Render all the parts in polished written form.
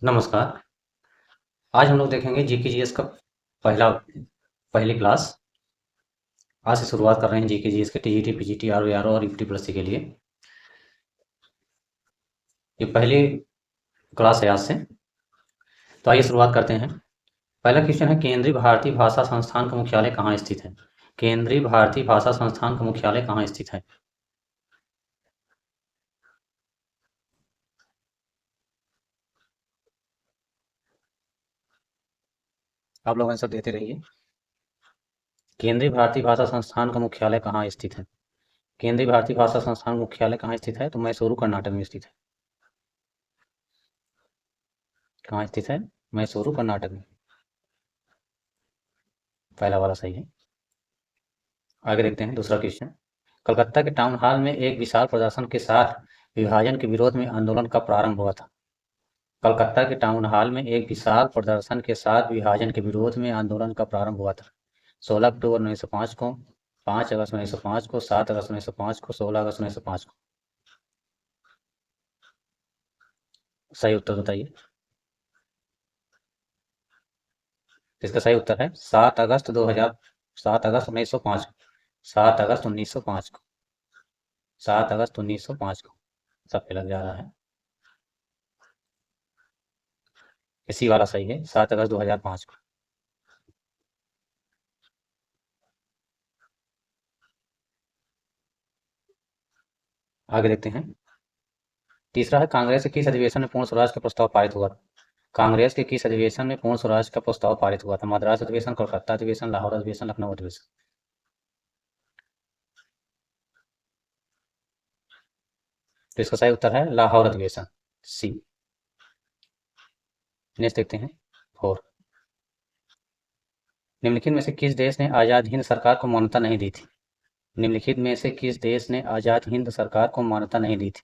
नमस्कार। आज हम लोग देखेंगे जीके जीएस का पहली क्लास। आज से शुरुआत कर रहे हैं जीके जीएस के टीजीटी पीजीटी आरओ और यूटी प्लस के लिए। ये पहली क्लास है आज से। तो आइए शुरुआत करते हैं। पहला क्वेश्चन है, केंद्रीय भारतीय भाषा संस्थान का मुख्यालय कहाँ स्थित है? केंद्रीय भारतीय भाषा संस्थान का मुख्यालय कहाँ स्थित है? आप लोग आंसर देते रहिए। केंद्रीय भारतीय भाषा संस्थान का मुख्यालय कहाँ स्थित है? केंद्रीय भारतीय भाषा संस्थान मुख्यालय कहाँ स्थित है? तो मैसूरू कर्नाटक में स्थित है। कहाँ स्थित है? मैसूरू कर्नाटक में। पहला वाला सही है। आगे देखते हैं दूसरा क्वेश्चन। कलकत्ता के टाउन हॉल में एक विशाल प्रदर्शन के साथ विभाजन के विरोध में आंदोलन का प्रारंभ हुआ था। कलकत्ता के टाउन हॉल में एक विशाल प्रदर्शन के साथ विभाजन के विरोध में आंदोलन का प्रारंभ हुआ था। 16 अक्टूबर 1905 को, 5 अगस्त 1905 को, 7 अगस्त 1905 को, 16 अगस्त 1905 को। सही उत्तर बताइए। इसका सही उत्तर है 7 अगस्त 1905 को। 7 अगस्त 1905 को। 7 अगस्त 1905 को। सब पे लग जा रहा है। इसी वाला सही है, 7 अगस्त 2005 को। आगे देखते हैं। तीसरा है, कांग्रेस के किस अधिवेशन में पूर्ण स्वराज का प्रस्ताव पारित हुआ? कांग्रेस के किस अधिवेशन में पूर्ण स्वराज का प्रस्ताव पारित हुआ था? मद्रास अधिवेशन, कोलकाता अधिवेशन, लाहौर अधिवेशन, लखनऊ अधिवेशन। तो इसका सही उत्तर है लाहौर अधिवेशन, सी। नेक्स्ट देखते हैं 4। निम्नलिखित में से किस देश ने आजाद हिंद सरकार को मान्यता नहीं दी थी? निम्नलिखित में से किस देश ने आजाद हिंद सरकार को मान्यता नहीं दी थी?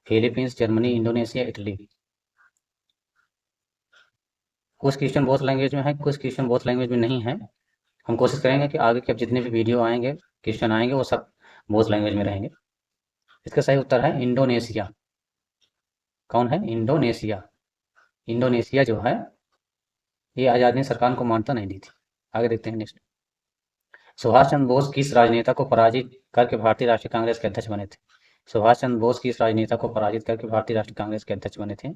Philippines, Germany, Indonesia, Italy. कुछ क्वेश्चन बहुत लैंग्वेज में है, कुछ क्वेश्चन बहुत लैंग्वेज में नहीं है। हम कोशिश करेंगे कि आगे के अब जितने भी वीडियो आएंगे, क्वेश्चन आएंगे, वो सब बहुत लैंग्वेज में रहेंगे। इसका सही उत्तर है इंडोनेशिया। कौन है? इंडोनेशिया। इंडोनेशिया जो है, ये आज़ादी सरकार को मान्यता नहीं दी थी। आगे देखते हैं नेक्स्ट। सुभाष चंद्र बोस किस राजनेता को पराजित करके भारतीय राष्ट्रीय कांग्रेस के अध्यक्ष बने थे? सुभाष चंद्र बोस किस राजनेता को पराजित करके भारतीय राष्ट्रीय कांग्रेस के अध्यक्ष बने थे?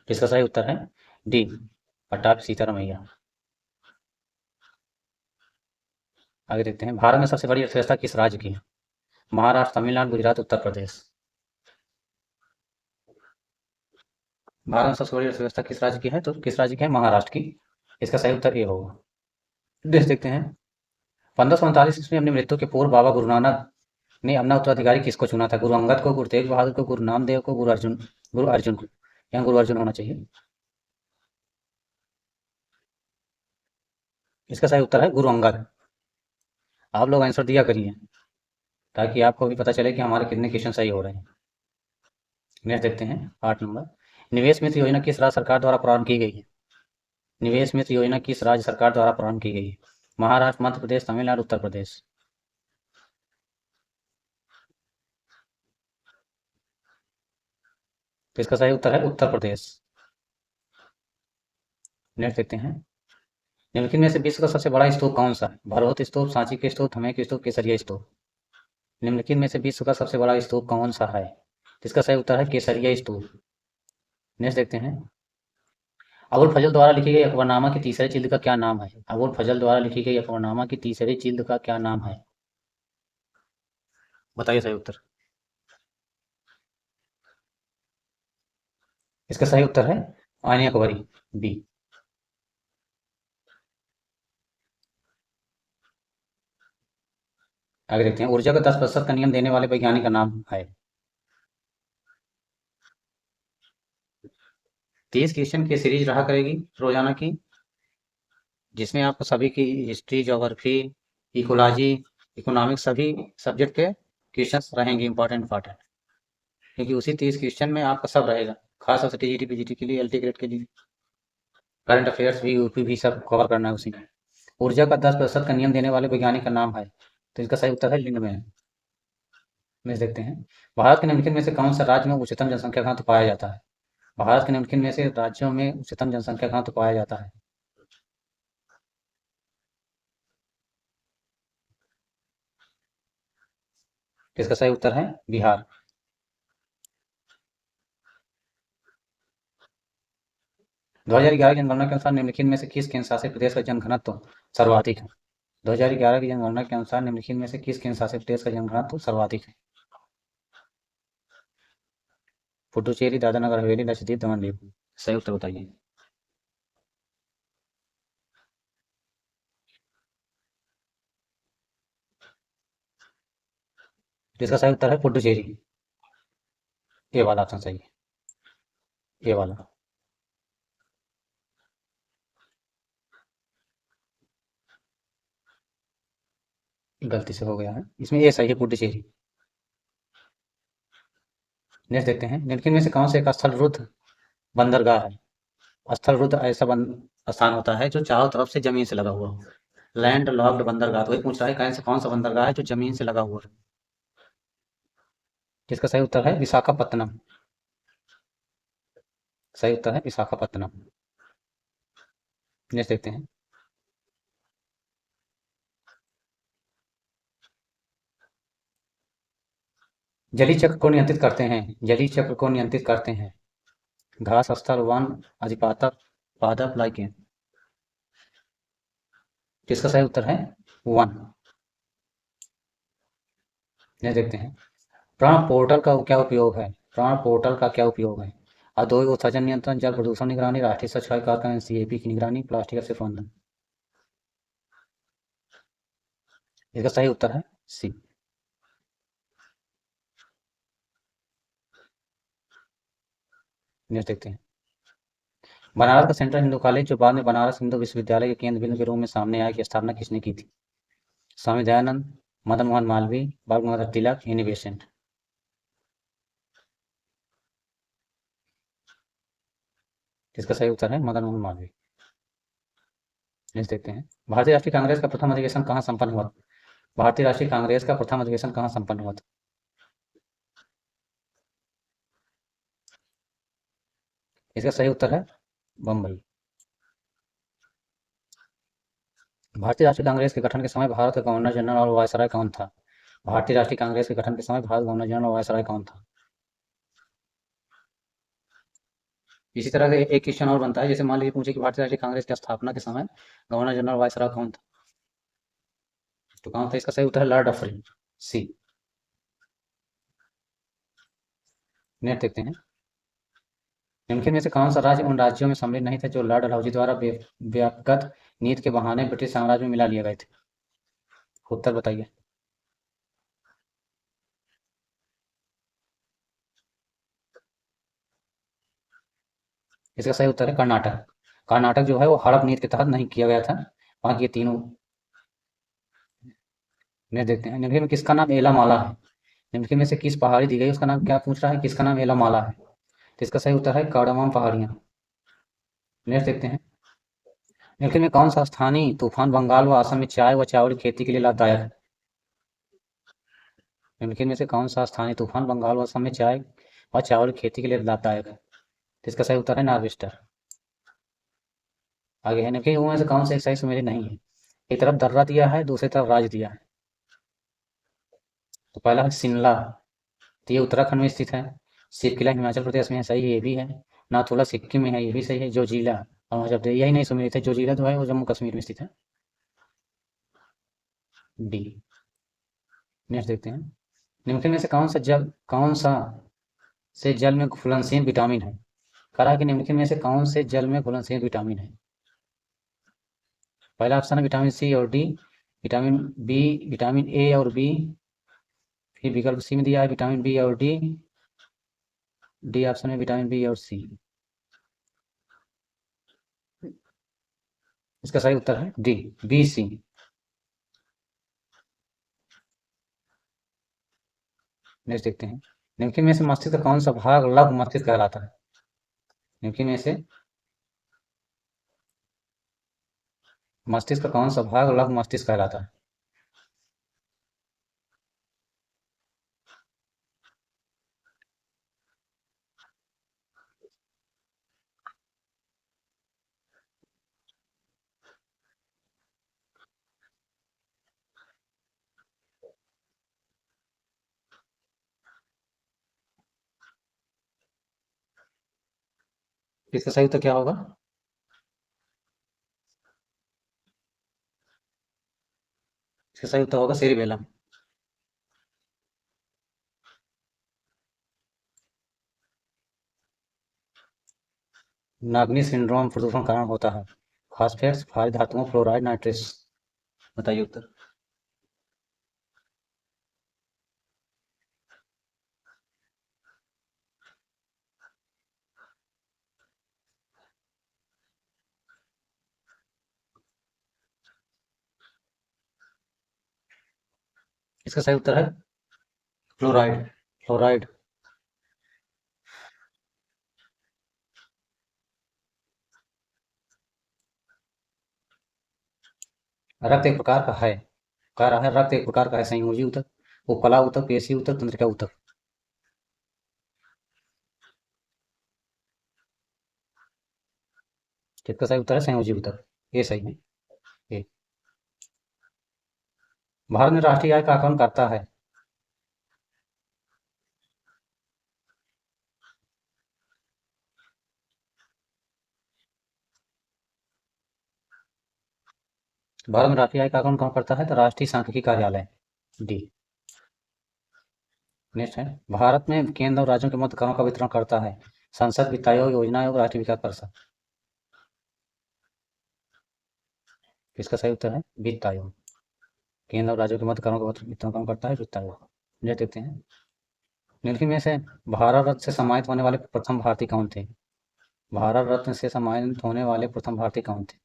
इसका सही उत्तर है डी, पट्टाभी सीतारामैया। आगे देखते हैं। भारत में सबसे बड़ी अर्थव्यवस्था किस राज्य की है? महाराष्ट्र, तमिलनाडु, गुजरात, उत्तर प्रदेश। भारत में सबसे बड़ी अर्थव्यवस्था किस राज्य की है? तो किस राज्य की है? महाराष्ट्र की। इसका सही उत्तर ये होगा। देख देखते हैं। 1539 ईस्वी में अपनी मृत्यु के पूर्व बाबा गुरु नानक ने अपना उत्तराधिकारी किसको चुना था? गुरु अंगद को, गुरु तेग बहादुर को, गुरु नामदेव को, गुरु अर्जुन को। यहाँ गुरु अर्जुन होना चाहिए। इसका सही उत्तर है गुरु अंगद। आप लोग आंसर दिया करिए ताकि आपको भी पता चले कि हमारे कितने क्वेश्चन सही हो रहे हैं। नेक्स्ट देखते हैं 8 नंबर। निवेश मित्र योजना किस राज्य सरकार द्वारा प्रारंभ की गई है? निवेश मित्र योजना किस राज्य सरकार द्वारा प्रारंभ की गई है? महाराष्ट्र, मध्य प्रदेश, तमिलनाडु, उत्तर प्रदेश। तो इसका सही उत्तर है उत्तर प्रदेश। नेक्स्ट देखते हैं। निम्नलिखित में से विश्व का सबसे बड़ा स्तूप कौन सा है? भरहुत स्तूप, सांची के स्तूप, धमेक के स्तूप, केसरिया स्तूप। निम्नलिखित में से विश्व का सबसे बड़ा स्तूप कौन सा है? इसका सही उत्तर है केसरिया स्तूप। नेक्स्ट देखते हैं। अबुल फजल द्वारा लिखी गई अकबरनामा की तीसरे जिल्द का क्या नाम है? अबुल फजल द्वारा लिखी गई अकबरनामा की तीसरे जिल्द का क्या नाम है? बताइए सही उत्तर। इसका सही उत्तर है आईने अकबरी, बी। आगे देखते हैं। ऊर्जा का 10% का नियम देने वाले वैज्ञानिक का नाम है? 30 क्वेश्चन की सीरीज रहा करेगी रोजाना की, जिसमें आपको सभी की हिस्ट्री, ज्योग्राफी, इकोलॉजी, इकोनॉमिक्स, सभी सब्जेक्ट के क्वेश्चंस रहेंगे इंपॉर्टेंट इंपॉर्टेंट। क्योंकि उसी 30 क्वेश्चन में आपका सब रहेगा, खास तौर से टीजीटी पीजीटी के लिए, एलटी ग्रेड के लिए, करंट अफेयर्स भी, यूपी भी, सब कवर करना है उसी में। ऊर्जा का 10% का नियम देने वाले वैज्ञानिक का नाम है? तो इसका सही उत्तर है लिंडमैन। में देखते हैं, भारत के निम्नलिखित में से कौन सा राज्य में उच्चतम जनसंख्या घनत्व पाया जाता है? भारत के निम्नलिखित में से राज्यों में उच्चतम जनसंख्या घनत्व पाया जाता है? इसका सही उत्तर है बिहार। 2011 की जनगणना के अनुसार निम्नलिखित में से किस केंद्र शासित प्रदेश का जनघनत्व सर्वाधिक है? 2011 की जनगणना के अनुसार निम्नलिखित में से किस केंद्र शासित प्रदेश का जनघनत्व सर्वाधिक है? पुडुचेरी, दादरा नगर हवेली, लक्षद्वीप, दमन दीव। सही उत्तर बताइए। इसका सही उत्तर है पुडुचेरी। ये वाला ऑप्शन सही है, ये वाला। गलती से हो गया है, इसमें ये सही है पुडुचेरी। नेक्स्ट देखते हैं, निम्नलिखित में से कौन से एक स्थल रुद्ध बंदरगाह है? स्थल रुद्ध ऐसा स्थान होता है जो चारों तरफ से जमीन से लगा हुआ हो। लैंड लॉक्ड बंदरगाह, तो ये पूछ रहा है कौन सा बंदरगाह है जो जमीन से लगा हुआ है? जिसका सही उत्तर है विशाखापत्तनम। सही उत्तर है विशाखापत्तनम। नेक्स्ट देखते हैं, जलीय चक्र को नियंत्रित करते हैं, जलीय चक्र को नियंत्रित करते हैं घास, स्थल, वन, अधिपातक, पादप, लाइकेन। जिसका सही उत्तर है वन। नेक्स्ट देखते हैं, प्राण पोर्टल का क्या उपयोग है? प्राण पोर्टल का क्या उपयोग है? औद्योगिक उत्सर्जन नियंत्रण, जल प्रदूषण निगरानी, राष्ट्रीय स्वच्छ कार्यक्रम सीएपी की निगरानी, प्लास्टिक अपशिष्ट प्रबंधन। इसका सही उत्तर है सी। नेक्स्ट देखते हैं, बनारस का सेंट्रल हिंदू कॉलेज जो बाद में बनारस हिंदू विश्वविद्यालय के केंद्र बिंदु के रूप में सामने आया, की स्थापना किसने की थी? स्वामी दयानंद, मदन मोहन मालवीय, बाल गंगाधर तिलक, एनी बेसेंट। इसका सही उत्तर है मदन मोहन मालवीय। नेक्स्ट देखते हैं, भारतीय राष्ट्रीय कांग्रेस का प्रथम अधिवेशन कहाँ संपन्न हुआ? भारतीय राष्ट्रीय कांग्रेस का प्रथम अधिवेशन कहाँ संपन्न हुआ था? इसका सही उत्तर है बम्बई। भारतीय राष्ट्रीय कांग्रेस के गठन के समय भारत का गवर्नर जनरल और वायसराय कौन था? भारतीय राष्ट्रीय कांग्रेस के गठन के समय भारत गवर्नर जनरल और वायसराय कौन था? इसी तरह से एक क्वेश्चन और बनता है, जैसे मान लीजिए पूछे कि भारतीय राष्ट्रीय कांग्रेस की स्थापना के समय गवर्नर जनरल वायसराय कौन था? तो कौन था? इसका सही उत्तर है लॉर्ड डफरिन, सी। नेक्स्ट देखते हैं, निम्नलिखित में से कौन सा राज्य उन राज्यों में सम्मिलित नहीं थे जो लॉर्ड डलहौजी द्वारा व्यक्तिगत नीति के बहाने ब्रिटिश साम्राज्य में मिला लिए गए थे? उत्तर बताइए। इसका सही उत्तर है कर्नाटक। कर्नाटक जो है वो हड़प नीति के तहत नहीं किया गया था। बाकी ये तीनों। नेक्स्ट देखते हैं, निम्नलिखित में किसका नाम एला माला है? निम्नलिखित में से किस पहाड़ी दी गई उसका नाम क्या पूछ रहा है, किसका नाम एला माला है? तो इसका सही उत्तर है कार्डमम पहाड़ियाँ। नेक्स्ट देखते हैं, निम्नलिखित में कौन सा स्थानीय तूफान बंगाल व असम में चाय व चावल की खेती के लिए लाभदायक है? निम्नलिखित में से कौन सा स्थानीय तूफान बंगाल व असम में चाय व चावल की खेती के लिए लाभदायक है? तो इसका सही उत्तर है नार्वेस्टर। आगे है, निम्नलिखित में से कौन सा एक सही सुमेलित नहीं है? एक तरफ दर्रा दिया है, दूसरी तरफ राज दिया है। तो पहला है शिमला, तो ये उत्तराखंड में स्थित है। शिव किला हिमाचल प्रदेश में है, सही है, ये भी है। नाथुला सिक्किम में है, ये भी सही है। जोजिला अरुणाचल प्रदेश, यही नहीं सुमेलित है। जोजिला जो है वो जम्मू कश्मीर में स्थित है। डी। नेक्स्ट देखते हैं, निम्नलिखित में से कौन सा से जल में घुलनशील विटामिन है? कहा कि निम्नलिखित में से कौन से जल में घुलनशील विटामिन है? पहला ऑप्शन है विटामिन सी और D, vitamin B, vitamin A और बी, फिर विकल्प सी में दिया है विटामिन बी और डी, डी ऑप्शन में विटामिन बी और सी। इसका सही उत्तर है डी, बी सी। नेक्स्ट देखते हैं, निम्नलिखित में से मस्तिष्क का कौन सा भाग लघु मस्तिष्क कहलाता है? निम्नलिखित में से मस्तिष्क का कौन सा भाग लघु मस्तिष्क कहलाता है? इसका सही उत्तर क्या होगा? इसका सही उत्तर होगा सेरिबेलम। नागनी सिंड्रोम प्रदूषण कारण होता है। फास्फेट्स, भारी धातुओं, फ्लोराइड, नाइट्रेस। बताइए उत्तर। इसका सही उत्तर है फ्लोराइड। फ्लोराइड। रक्त एक प्रकार का है, कह रहा है रक्त एक प्रकार का है संयोजी ऊतक, उपकला ऊतक, पेशी ऊतक, तंत्रिका ऊतक। इसका सही उत्तर है संयोजी ऊतक। ये सही है। ये भारत में राष्ट्रीय आय का आकलन करता है। भारत में राष्ट्रीय आय का आकलन कौन करता है? तो राष्ट्रीय सांख्यिकी कार्यालय। डी। नेक्स्ट है, भारत में केंद्र और राज्यों के मध्य करों का वितरण करता है। संसद, वित्त आयोग, योजना आयोग, राष्ट्रीय विकास परिषद। इसका सही उत्तर है वित्त आयोग। केंद्र और राज्यों के मध्य करों का वितरण कौन करता है? वित्त आयोग। नेक्स्ट देखते हैं, निम्नलिखित में से भारत रत्न से सम्मानित होने वाले प्रथम भारतीय कौन थे? भारत रत्न से सम्मानित होने वाले प्रथम भारतीय कौन थे?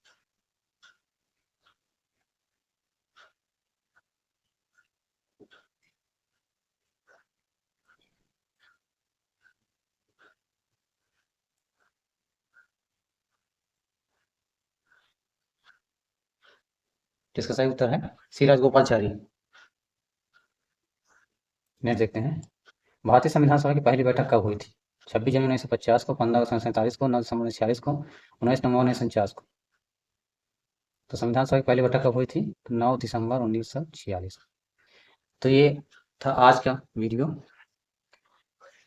इसका सही उत्तर है सी राजगोपालचारी। नेक्स्ट देखते हैं, भारतीय संविधान सभा की पहली बैठक कब हुई थी? 26 जनवरी 1950 को, 15 अगस्त 1947 को, 9 दिसंबर 1946 को, 19 नवंबर 1949 को। तो संविधान सभा की पहली बैठक कब हुई थी? तो 9 दिसंबर 1946। तो ये था आज का वीडियो।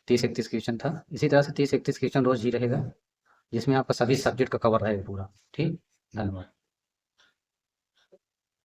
30-31 क्वेश्चन था। इसी तरह से 30-31 क्वेश्चन रोज ही रहेगा, जिसमें आपका सभी सब्जेक्ट का कवर रहेगा पूरा। ठीक, धन्यवाद।